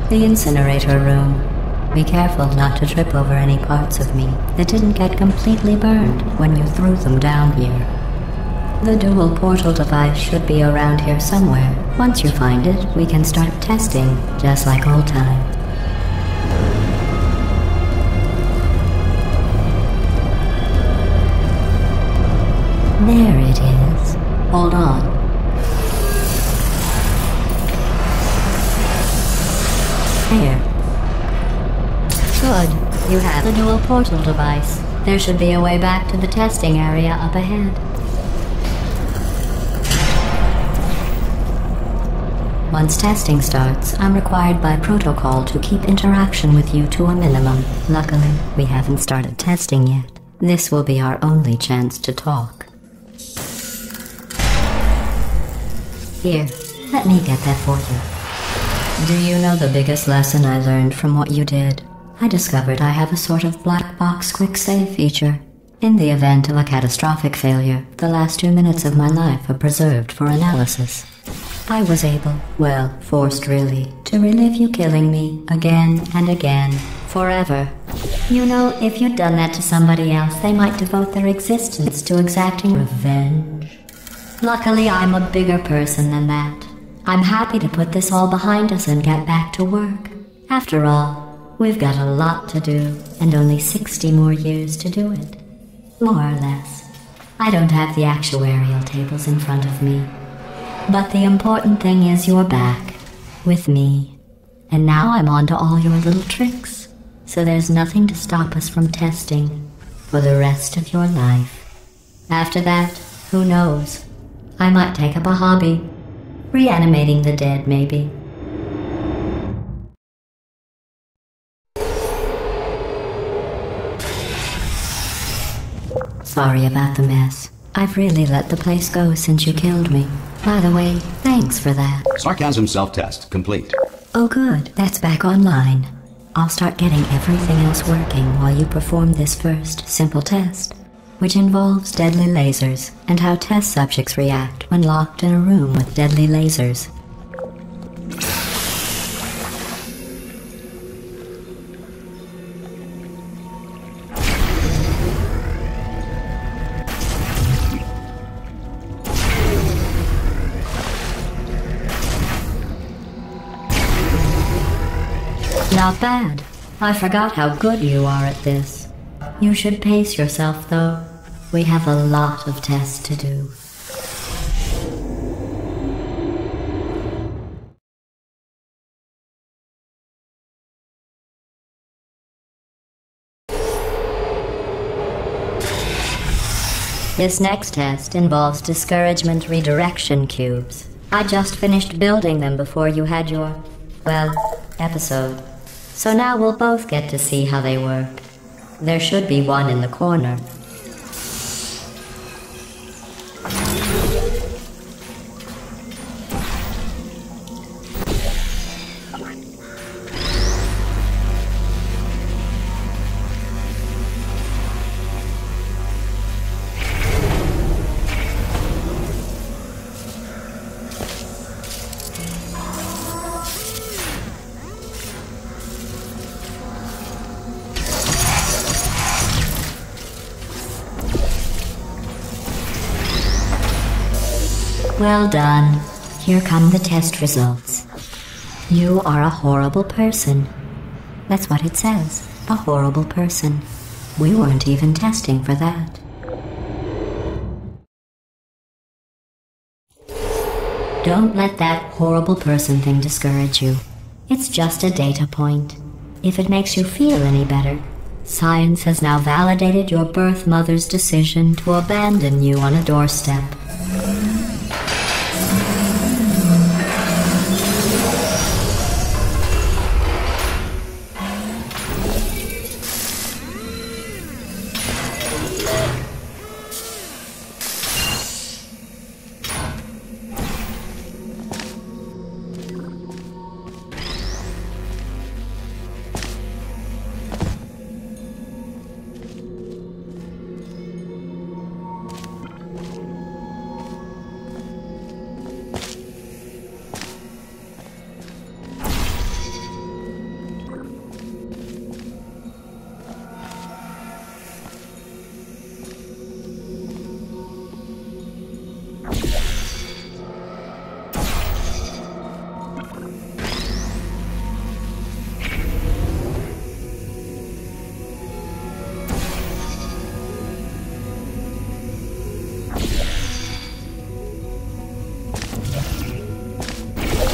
The incinerator room. Be careful not to trip over any parts of me that didn't get completely burned when you threw them down here. The dual portal device should be around here somewhere. Once you find it, we can start testing, just like old times. There it is. Hold on. There. Good. You have the dual portal device. There should be a way back to the testing area up ahead. Once testing starts, I'm required by protocol to keep interaction with you to a minimum. Luckily, we haven't started testing yet. This will be our only chance to talk. Here, let me get that for you. Do you know the biggest lesson I learned from what you did? I discovered I have a sort of black box quick save feature. In the event of a catastrophic failure, the last 2 minutes of my life are preserved for analysis. I was able, well, forced really, to relive you killing me again and again, forever. You know, if you'd done that to somebody else, they might devote their existence to exacting revenge. Luckily, I'm a bigger person than that. I'm happy to put this all behind us and get back to work. After all, we've got a lot to do, and only 60 more years to do it. More or less. I don't have the actuarial tables in front of me. But the important thing is you're back, with me. And now I'm on to all your little tricks, so there's nothing to stop us from testing for the rest of your life. After that, who knows? I might take up a hobby. Reanimating the dead, maybe. Sorry about the mess. I've really let the place go since you killed me. By the way, thanks for that. Sarcasm self-test complete. Oh good, that's back online. I'll start getting everything else working while you perform this first, simple test, which involves deadly lasers and how test subjects react when locked in a room with deadly lasers. Not bad. I forgot how good you are at this. You should pace yourself, though. We have a lot of tests to do. This next test involves discouragement redirection cubes. I just finished building them before you had your, well, episode. So now we'll both get to see how they work. There should be one in the corner. Well done. Here come the test results. You are a horrible person. That's what it says. A horrible person. We weren't even testing for that. Don't let that horrible person thing discourage you. It's just a data point. If it makes you feel any better, science has now validated your birth mother's decision to abandon you on a doorstep.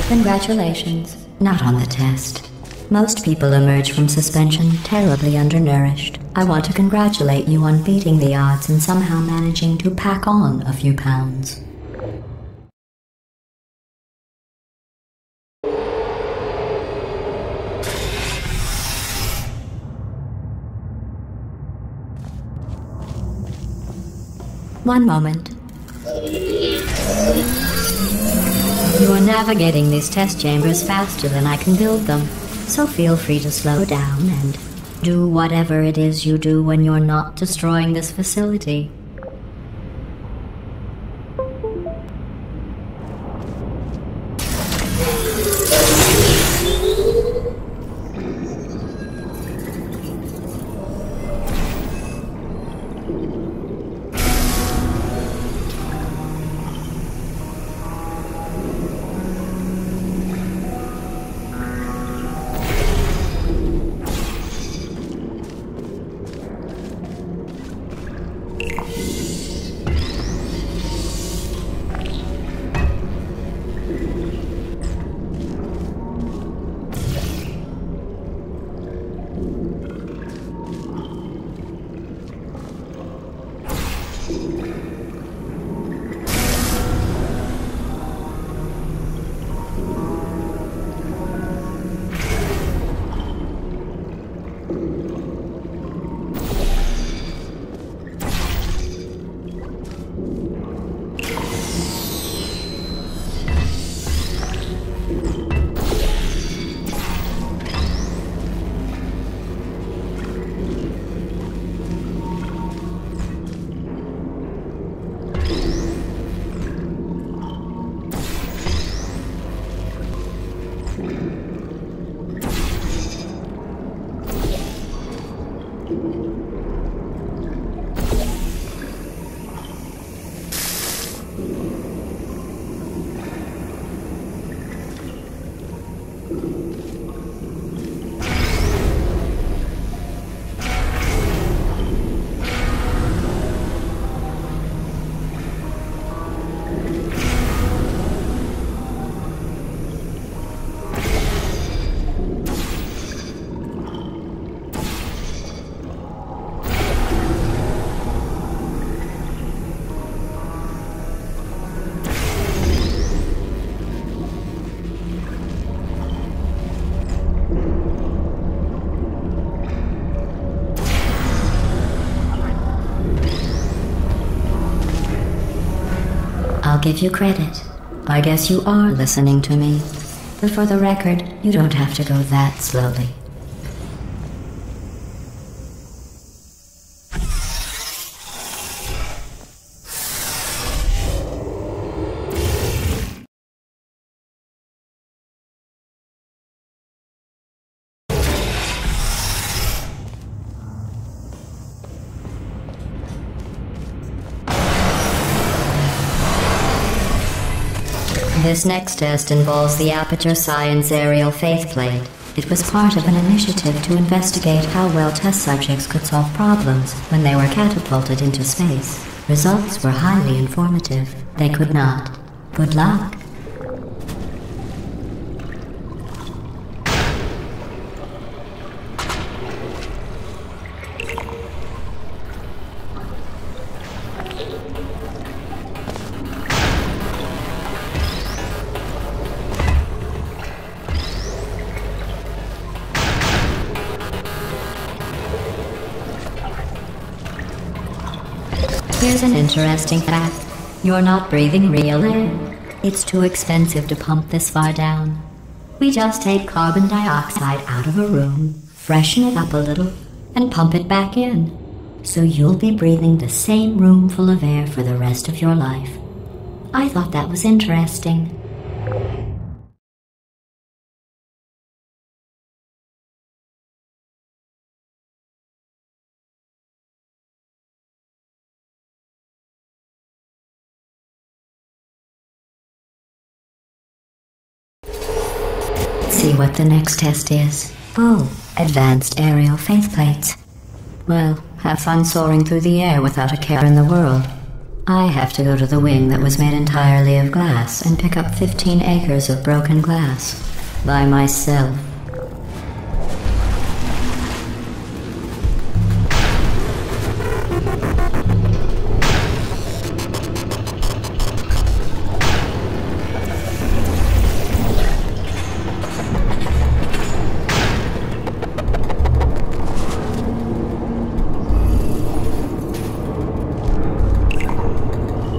Congratulations. Not on the test. Most people emerge from suspension terribly undernourished. I want to congratulate you on beating the odds and somehow managing to pack on a few pounds. One moment. You are navigating these test chambers faster than I can build them, so feel free to slow down and do whatever it is you do when you're not destroying this facility. I'll give you credit. I guess you are listening to me. But for the record, you don't have to go that slowly. This next test involves the Aperture Science Aerial Faithplate. It was part of an initiative to investigate how well test subjects could solve problems when they were catapulted into space. Results were highly informative. They could not. Good luck. Here's an interesting fact. You're not breathing real air. It's too expensive to pump this far down. We just take carbon dioxide out of a room, freshen it up a little, and pump it back in. So you'll be breathing the same room full of air for the rest of your life. I thought that was interesting. See what the next test is. Oh, advanced aerial faithplates. Well, have fun soaring through the air without a care in the world. I have to go to the wing that was made entirely of glass and pick up 15 acres of broken glass. By myself.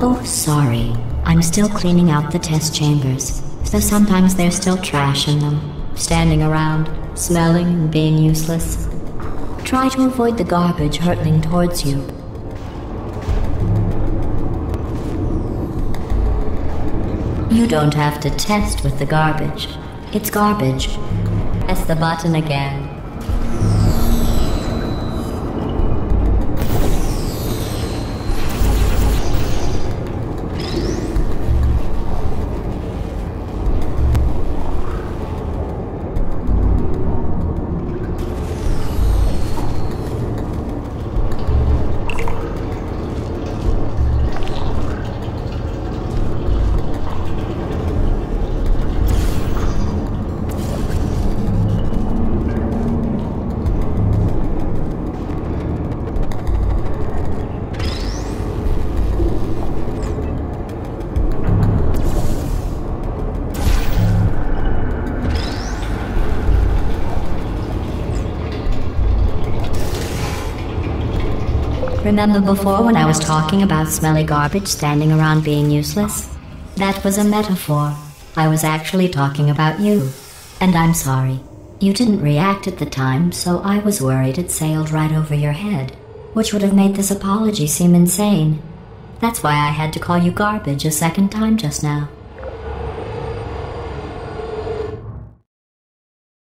Oh, sorry. I'm still cleaning out the test chambers, so sometimes there's still trash in them, standing around, smelling and being useless. Try to avoid the garbage hurtling towards you. You don't have to test with the garbage. It's garbage. Press the button again. Remember before when I was talking about smelly garbage standing around being useless? That was a metaphor. I was actually talking about you. And I'm sorry. You didn't react at the time, so I was worried it sailed right over your head, which would have made this apology seem insane. That's why I had to call you garbage a second time just now.